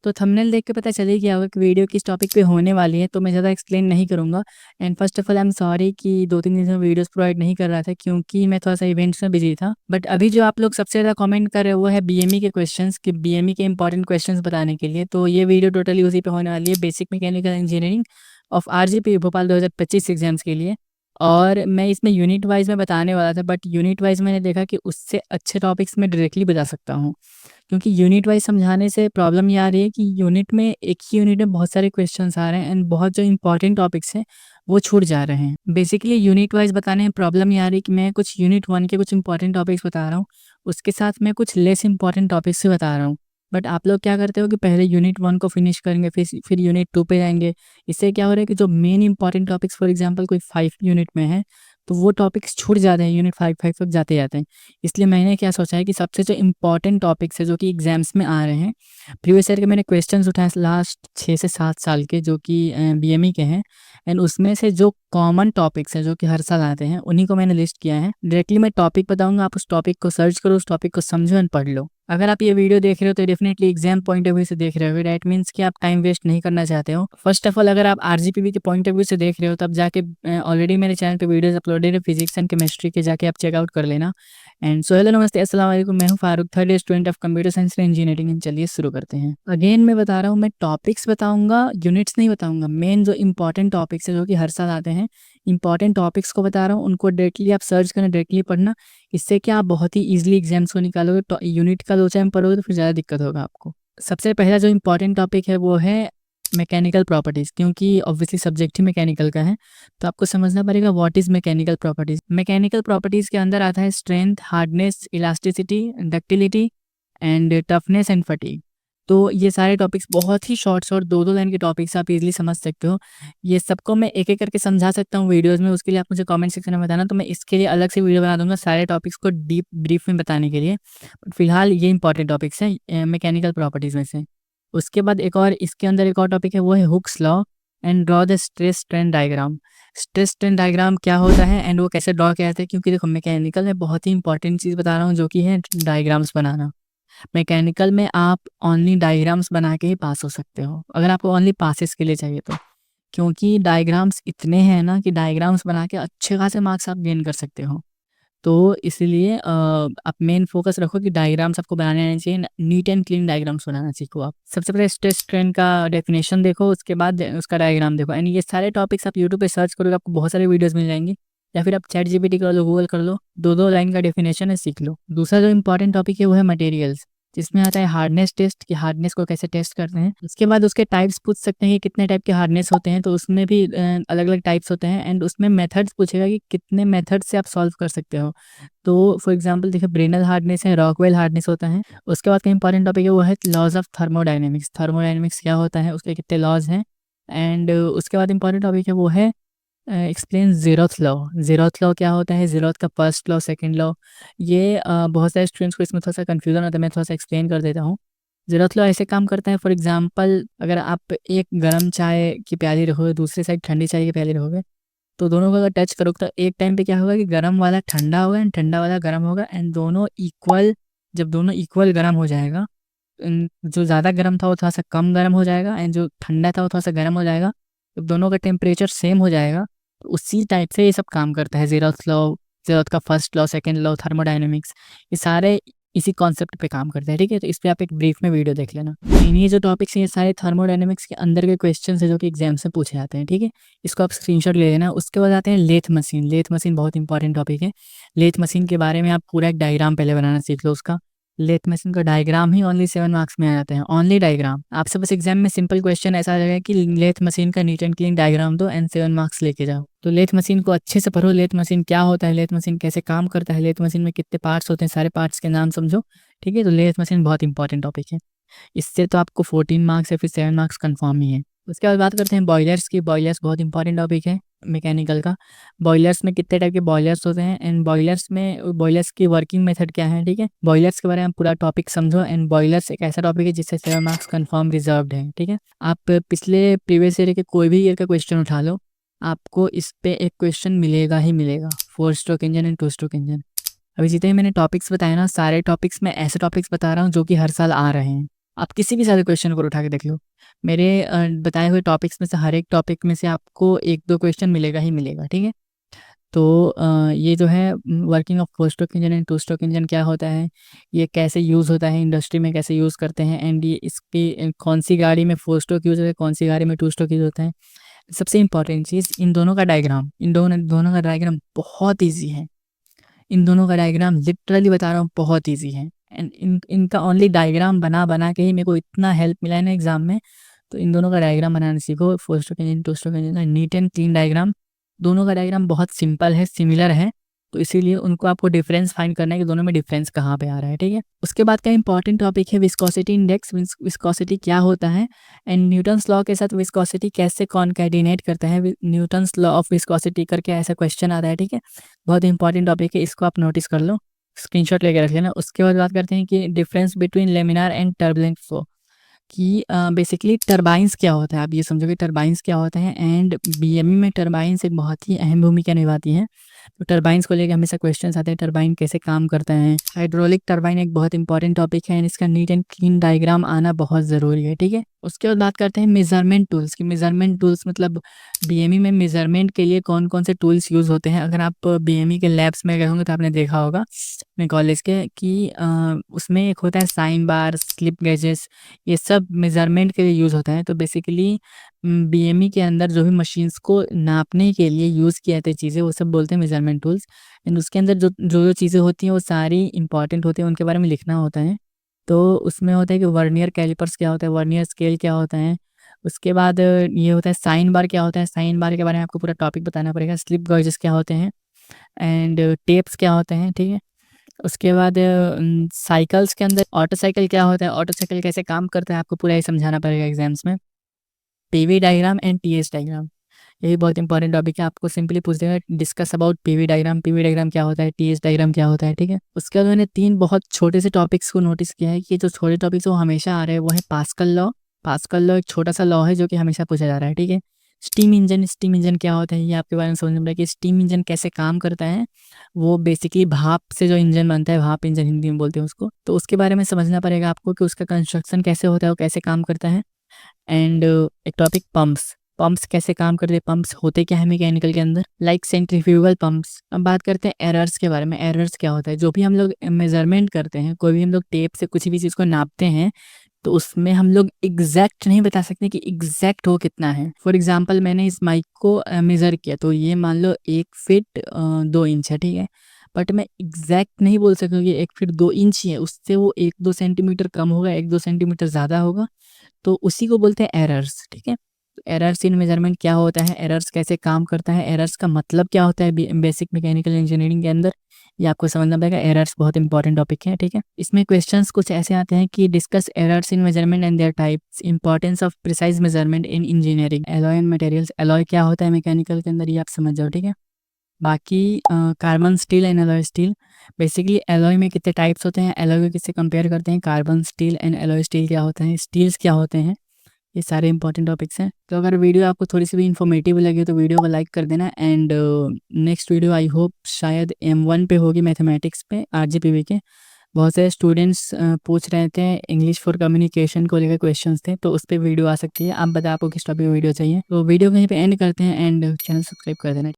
तो थंबनेल देख के पता चल ही गया होगा कि वीडियो किस टॉपिक पे होने वाली है, तो मैं ज़्यादा एक्सप्लेन नहीं करूँगा। And first of all I am sorry कि 2-3 दिन से वीडियोज़ प्रोवाइड नहीं कर रहा था क्योंकि मैं थोड़ा-सा इवेंट्स में बिज़ी था। बट अभी जो आप लोग सबसे ज़्यादा कमेंट कर रहे हो वो है बीएमई के क्वेश्चंस, कि बीएमई के इंपॉर्टेंट क्वेश्चंस बताने के लिए। तो ये वीडियो टोटली उसी पे होने वाली है, basic mechanical engineering of RGP Bhopal 2025 exams के लिए। और मैं इसमें यूनिट वाइज़ में बताने वाला था, बट यूनिट वाइज़ मैंने देखा कि उससे अच्छे टॉपिक्स मैं डायरेक्टली बता सकता हूँ। क्योंकि यूनिट वाइज़ समझाने से प्रॉब्लम ये आ रही है कि यूनिट में एक ही यूनिट में बहुत सारे क्वेश्चंस आ रहे हैं एंड बहुत जो इंपॉर्टेंट टॉपिक्स हैं वो छूट जा रहे हैं। बेसिकली यूनिट वाइज़ बताने में प्रॉब्लम ये आ रही है कि मैं कुछ यूनिट 1 के कुछ इंपॉर्टेंट टॉपिक्स बता रहा हूँ, उसके साथ मैं कुछ लेस इंपॉर्टेंट टॉपिक्स भी बता रहा हूँ। बट आप लोग क्या करते हो कि पहले यूनिट 1 को फिनिश करेंगे, फिर यूनिट 2 पे जाएँगे। इससे क्या हो रहा है कि जो main important topics for example कोई 5 यूनिट में है, तो वो टॉपिक्स छूट जाते हैं यूनिट 5 तक जाते-जाते। इसलिए मैंने क्या सोचा है कि सबसे जो इम्पोर्टेंट टॉपिक्स है जो कि एग्जाम्स में आ रहे हैं, प्रीवियस ईयर के मैंने क्वेश्चंस उठाए लास्ट 6 से 7 साल के जो कि बीएमई के हैं। एंड उसमें से जो कॉमन टॉपिक्स हैं जो कि हर साल आते हैं उन्हीं को मैंने लिस्ट किया है। डायरेक्टली मैं टॉपिक बताऊंगा, आप उस टॉपिक को सर्च करो, उस टॉपिक को समझो एंड पढ़ लो। अगर आप ये वीडियो देख रहे हो तो definitely exam point of view से देख रहे हो, दैट मीन्स कि आप टाइम वेस्ट नहीं करना चाहते हो। फर्स्ट ऑफ ऑल अगर आप आरजीपीवी के पॉइंट ऑफ व्यू से देख रहे हो तब जाके ऑलरेडी मेरे चैनल पे वीडियोस अपलोडेड है फिजिक्स एंड केमिस्ट्री के, जाके आप चेकआउट कर लेना। एंड सो हेलो नमस्ते अस्सलाम वालेकुम, मैं हूं Farooq, third year student of computer science and engineering. चलिए शुरू करते हैं। अगेन मैं बता रहा हूँ, मैं टॉपिक्स बताऊंगा, यूनिट्स नहीं बताऊंगा। मेन जो इंपॉर्टेंट टॉपिक्स है जो कि हर साल आते हैं, इंपॉर्टेंट टॉपिक्स को बता रहा हूँ, उनको डायरेक्टली आप सर्च करना, डायरेक्टली पढ़ना। इससे क्या आप बहुत ही ईजिली एग्जाम्स को निकालोगे। तो यूनिट का 2 टाइम पढ़ोगे तो फिर ज़्यादा दिक्कत होगा आपको। सबसे पहला जो इंपॉर्टेंट टॉपिक है वो है मैकेनिकल प्रॉपर्टीज़, क्योंकि ऑब्वियसली सब्जेक्ट ही मैकेनिकल का है, तो आपको समझना पड़ेगा what is mechanical properties. Mechanical properties के अंदर आता है strength, hardness, elasticity, ductility and toughness and fatigue. तो ये सारे टॉपिक्स बहुत ही शॉर्ट 2-2 लाइन के टॉपिक्स, आप इजीली समझ सकते हो। ये सबको मैं एक-एक करके समझा सकता हूँ वीडियोज़ में, उसके लिए आप मुझे कमेंट सेक्शन में बताना, तो मैं इसके लिए अलग से वीडियो बना दूँगा सारे टॉपिक्स को डीप ब्रीफ में बताने के लिए। फिलहाल ये इंपॉर्टेंट टॉपिक्स हैं मैकेनिकल प्रॉपर्टीज़ में से। उसके बाद एक और इसके अंदर एक और टॉपिक है, वो है Hooke's law and draw the stress strain diagram. Stress strain diagram क्या होता है एंड वो कैसे ड्रॉ किया जाता है, क्योंकि देखो मैकेनिकल में बहुत ही इंपॉर्टेंट चीज़ बता रहा हूँ जो कि है डायग्राम्स बनाना। मैकेनिकल में आप ओनली डायग्राम्स बना के ही पास हो सकते हो, अगर आपको ओनली पासेस के लिए चाहिए तो। क्योंकि डायग्राम्स इतने हैं ना कि डायग्राम्स बना के अच्छे खासे मार्क्स आप गेन कर सकते हो। तो इसलिए आप मेन फ़ोकस रखो कि डायग्राम्स आपको बनाने आने चाहिए, नीट एंड क्लीन डायग्राम्स बनाना सीखो आप। सबसे पहले स्ट्रेस स्ट्रेन का डेफिनेशन देखो, उसके बाद उसका डायग्राम देखो। एंड ये सारे टॉपिक्स आप यूट्यूब पे सर्च करोगे, आपको बहुत सारे वीडियोज़ मिल जाएँगे, या फिर आप चैट जीपीटी कर लो, गूगल कर लो, 2-2 लाइन का डेफिनेशन है, सीख लो। दूसरा जो इम्पोर्टेंट टॉपिक है वो है मटेरियल्स, जिसमें आता है हार्डनेस टेस्ट, कि हार्डनेस को कैसे टेस्ट करते हैं। उसके बाद उसके टाइप्स पूछ सकते हैं कि कितने टाइप के हार्डनेस होते हैं, तो उसमें भी अलग-अलग टाइप्स होते हैं। एंड उसमें मेथड्स पूछेगा कि कितने मेथड से आप सॉल्व कर सकते हो। तो फॉर एग्जांपल देखिए, ब्रेनल हार्डनेस है, रॉकवेल हार्डनेस होता है। उसके बाद का इंपॉर्टेंट टॉपिक है वो है लॉज ऑफ थर्मोडायनेमिक्स। थर्मोडायनेमिक्स क्या होता है, उसके कितने लॉज हैं। एंड उसके बाद इंपॉर्टेंट टॉपिक है वो है explain zeroth law. Zeroth law क्या होता है, ज़ीरोथ का फर्स्ट लॉ, सेकंड लॉ। ये बहुत सारे स्टूडेंट्स को इसमें थोड़ा सा कन्फ्यूज़न होता है, मैं थोड़ा-सा एक्सप्लेन कर देता हूँ। ज़ीरोथ लॉ ऐसे काम करता है, फॉर एग्जांपल अगर आप एक गरम चाय की प्याली रखोगे, दूसरी साइड ठंडी चाय की प्याली रखोगे, तो दोनों को अगर टच करोगे तो एक टाइम पे क्या होगा कि गरम वाला ठंडा होगा एंड ठंडा वाला गरम होगा। एंड दोनों इक्वल, जब दोनों इक्वल गरम हो जाएगा, जो ज़्यादा गरम था वो थोड़ा सा कम गरम हो जाएगा एंड जो ठंडा था वो थोड़ा सा गरम हो जाएगा। जब दोनों का टेम्परेचर सेम हो जाएगा, तो उसी टाइप से ये सब काम करता है। ज़ेरोथ लॉ, ज़ेरोथ का first law, second law, thermodynamics, ये सारे इसी कॉन्सेप्ट पे काम करते हैं, ठीक है। तो इस पे आप एक ब्रीफ में वीडियो देख लेना। ये जो टॉपिक्स हैं ये सारे थर्मोडायनेमिक्स के अंदर के क्वेश्चन है जो कि एग्जाम से पूछे जाते हैं, ठीक है। इसको आप स्क्रीनशॉट ले लेना। उसके बाद आते हैं लेथ मशीन। लेथ मशीन बहुत इंपॉर्टेंट टॉपिक है। लेथ मशीन के बारे में आप पूरा एक डायग्राम पहले बनाना सीख लो उसका। लेथ मशीन का डायग्राम ही ओनली 7 मार्क्स में आ जाते हैं, ओनली डायग्राम। आपसे बस एग्जाम में सिंपल क्वेश्चन ऐसा आ जाएगा कि लेथ मशीन का नीट एंड क्लीन डायग्राम दो एंड 7 मार्क्स लेके जाओ। तो लेथ मशीन को अच्छे से पढ़ो, लेथ मशीन क्या होता है, लेथ मशीन कैसे काम करता है, लेथ मशीन में कितने पार्ट्स होते हैं, सारे पार्ट्स के नाम समझो, ठीक है। तो लेथ मशीन बहुत इंपॉर्टेंट टॉपिक है। इससे तो आपको 14 मार्क्स या फिर 7 मार्क्स कन्फर्म ही है। उसके बाद बात करते हैं बॉयलर्स की। बॉयलर्स बहुत इंपॉर्टेंट टॉपिक है मैकेनिकल का। बॉयलर्स में कितने टाइप के बॉयलर्स होते हैं एंड बॉयलर्स में बॉयलर्स की वर्किंग मेथड क्या है, ठीक है। बॉयलर्स के बारे में पूरा टॉपिक समझो। एंड बॉयलर्स एक ऐसा टॉपिक है जिससे 7 मार्क्स कन्फर्म रिजर्व्ड है, ठीक है। आप पिछले प्रीवियस ईयर के कोई भी ईयर का क्वेश्चन उठा लो, आपको इस पे एक क्वेश्चन मिलेगा ही मिलेगा, 4 stroke engine and 2 stroke engine. अभी जितने मैंने टॉपिक्स बताए ना, सारे टॉपिक्स में ऐसे टॉपिक्स बता रहा हूँ जो कि हर साल आ रहे हैं, आप किसी भी सारे क्वेश्चन को उठा के देख लो, मेरे बताए हुए टॉपिक्स में से हर एक टॉपिक में से आपको 1-2 क्वेश्चन मिलेगा ही मिलेगा, ठीक है? तो ये जो है working of 4 stroke engine and 2 stroke engine क्या होता है, ये कैसे यूज़ होता है, इंडस्ट्री में कैसे यूज़ करते हैं, एंड ये इसकी कौन सी गाड़ी में 4 स्ट्रोक यूज़ होता है, कौन सी गाड़ी में 2 स्ट्रोक यूज़ होता है। सबसे इम्पॉर्टेंट चीज़, इन दोनों का डायग्राम, दोनों का डायग्राम बहुत ईजी है। इन दोनों का डायग्राम लिटरली बता रहा हूँ बहुत ईजी है, एंड इनका ओनली डायग्राम बना के ही मेरे को इतना हेल्प मिला है ना एग्जाम में। तो इन दोनों का डायग्राम बनाना सीखो, 4 स्ट्रोक इंजन 2 स्ट्रोक इंजन का नीट एंड क्लीन डायग्राम। दोनों का डायग्राम बहुत सिंपल है, सिमिलर है, तो इसीलिए उनको आपको डिफरेंस फाइंड करना है कि दोनों में डिफरेंस कहाँ पे आ रहा है, ठीक है? उसके बाद का इंपॉर्टेंट टॉपिक है विस्कोसिटी इंडेक्स। विस्कोसिटी क्या होता है एंड न्यूटन्स लॉ के साथ विस्कोसिटी कैसे कॉन्कैटिनेट करता है, न्यूटन्स लॉ ऑफ विस्कोसिटी करके ऐसा क्वेश्चन आता है, ठीक है? बहुत इंपॉर्टेंट टॉपिक है, इसको आप नोटिस कर लो, स्क्रीनशॉट लेके रख लेना। उसके बाद बात करते हैं कि difference between laminar and turbulent flow, कि बेसिकली टरबाइन्स क्या होता है, आप ये समझोगे टरबाइन्स क्या होता है, एंड बीएमई में टरबाइन्स एक बहुत ही अहम भूमिका निभाती हैं। तो टरबाइन्स को लेकर हमेशा क्वेश्चंस आते हैं, टरबाइन कैसे काम करता है। हाइड्रोलिक टरबाइन एक बहुत इंपॉर्टेंट टॉपिक है, एंड इसका नीट एंड क्लीन डायग्राम आना बहुत ज़रूरी है, ठीक है? उसके बाद बात करते हैं मेजरमेंट टूल्स की। मेजरमेंट टूल्स मतलब बीएमई में मेजरमेंट के लिए कौन कौन से टूल्स यूज़ होते हैं। अगर आप बीएमई के लैब्स में गए होंगे तो आपने देखा होगा अपने कॉलेज के कि उसमें एक होता है साइन बार, स्लिप गेजेस, ये सब मेजरमेंट के लिए यूज़ होता है। तो बेसिकली बीएमई के अंदर जो भी मशीन्स को नापने के लिए यूज़ किया जाती है चीज़ें, वो सब बोलते हैं मेजरमेंट टूल्स। एंड उसके अंदर जो चीज़ें होती हैं वो सारी इंपॉर्टेंट होती हैं, उनके बारे में लिखना होता है। तो उसमें होता है कि वर्नियर कैलिपर्स क्या होता है, वर्नियर स्केल क्या होता है। उसके बाद ये होता है साइन बार क्या होता है, साइन बार के बारे में आपको पूरा टॉपिक बताना पड़ेगा। स्लिप गॉजेस क्या होते हैं, एंड टेप्स क्या होते हैं, ठीक है? उसके बाद साइकिल्स के अंदर ऑटो साइकिल क्या होता है, ऑटो साइकिल कैसे काम करता है, आपको पूरा ही समझाना पड़ेगा एग्जाम्स में। PV diagram and TS diagram, यही बहुत इंपॉर्टेंट टॉपिक है। आपको सिंपली पूछ देगा discuss about PV diagram, PV diagram क्या होता है, टीएस डायग्राम क्या होता है, ठीक है? उसके बाद मैंने 3 बहुत छोटे से टॉपिक्स को नोटिस किया है कि जो छोटे टॉपिक्स वो हमेशा आ रहे हैं, वो है पास्कल लॉ। पास्कल लॉ एक छोटा सा लॉ है जो कि हमेशा पूछा जा रहा है, ठीक है? स्टीम इंजन, स्टीम इंजन क्या होता है ये आपके बारे में समझना पड़ेगा कि स्टीम इंजन कैसे काम करता है। वो बेसिकली भाप से जो इंजन बनता है, भाप इंजन हिंदी में बोलते हैं उसको, तो उसके बारे में समझना पड़ेगा आपको कि उसका कंस्ट्रक्शन कैसे होता है, वो कैसे काम करता है। एंड एक टॉपिक पंप्स, पंप्स कैसे काम करते हैं, पंप्स होते क्या है मैकेनिकल के अंदर, लाइक सेंट्रीफ्यूगल पंप्स। अब बात करते हैं एरर्स के बारे में। एरर्स क्या होता है, जो भी हम लोग मेजरमेंट करते हैं, कोई भी हम लोग टेप से कुछ भी चीज़ को नापते हैं, तो उसमें हम लोग एग्जैक्ट नहीं बता सकते कि एग्जैक्ट हो कितना है। फॉर एग्जांपल मैंने इस माइक को मेज़र किया, तो ये मान लो 1 फीट 2 इंच है, ठीक है? बट मैं एग्जैक्ट नहीं बोल सकूँ कि 1 फीट 2 इंच ही है, उससे वो 1-2 सेंटीमीटर कम होगा, 1-2 सेंटीमीटर ज़्यादा होगा, तो उसी को बोलते हैं एरर्स, ठीक है? तो एरर्स इन मेजरमेंट क्या होता है, एरर्स कैसे काम करता है, एरर्स का मतलब क्या होता है बेसिक मैकेनिकल इंजीनियरिंग के अंदर, ये आपको समझना पड़ेगा। एरर्स बहुत इंपॉर्टेंट टॉपिक है, ठीक है? इसमें क्वेश्चंस कुछ ऐसे आते हैं कि discuss errors in measurement and there types, importance of precise measurement in engineering, alloy and materials. Alloy क्या होता है मैकेनिकल के अंदर, ये आप समझ जाओ, ठीक है? बाकी carbon steel and alloy steel, basically alloy में कितने टाइप्स होते हैं, एलॉय को किससे कंपेयर करते हैं, carbon steel and alloy steel क्या होता है, स्टील्स क्या होते हैं, ये सारे इंपॉर्टेंट टॉपिक्स हैं। तो अगर वीडियो आपको थोड़ी सी भी इन्फॉर्मेटिव लगे तो वीडियो को लाइक कर देना, and next video I hope शायद M1 पे होगी, मैथमेटिक्स पे, RGPV के। बहुत सारे स्टूडेंट्स पूछ रहे थे, इंग्लिश फॉर कम्युनिकेशन को लेकर क्वेश्चंस थे, तो उस पर वीडियो आ सकती है। आप बताओ आपको किस टॉपिक वीडियो चाहिए। तो वीडियो कहीं पे एंड करते हैं, एंड चैनल सब्सक्राइब कर देना।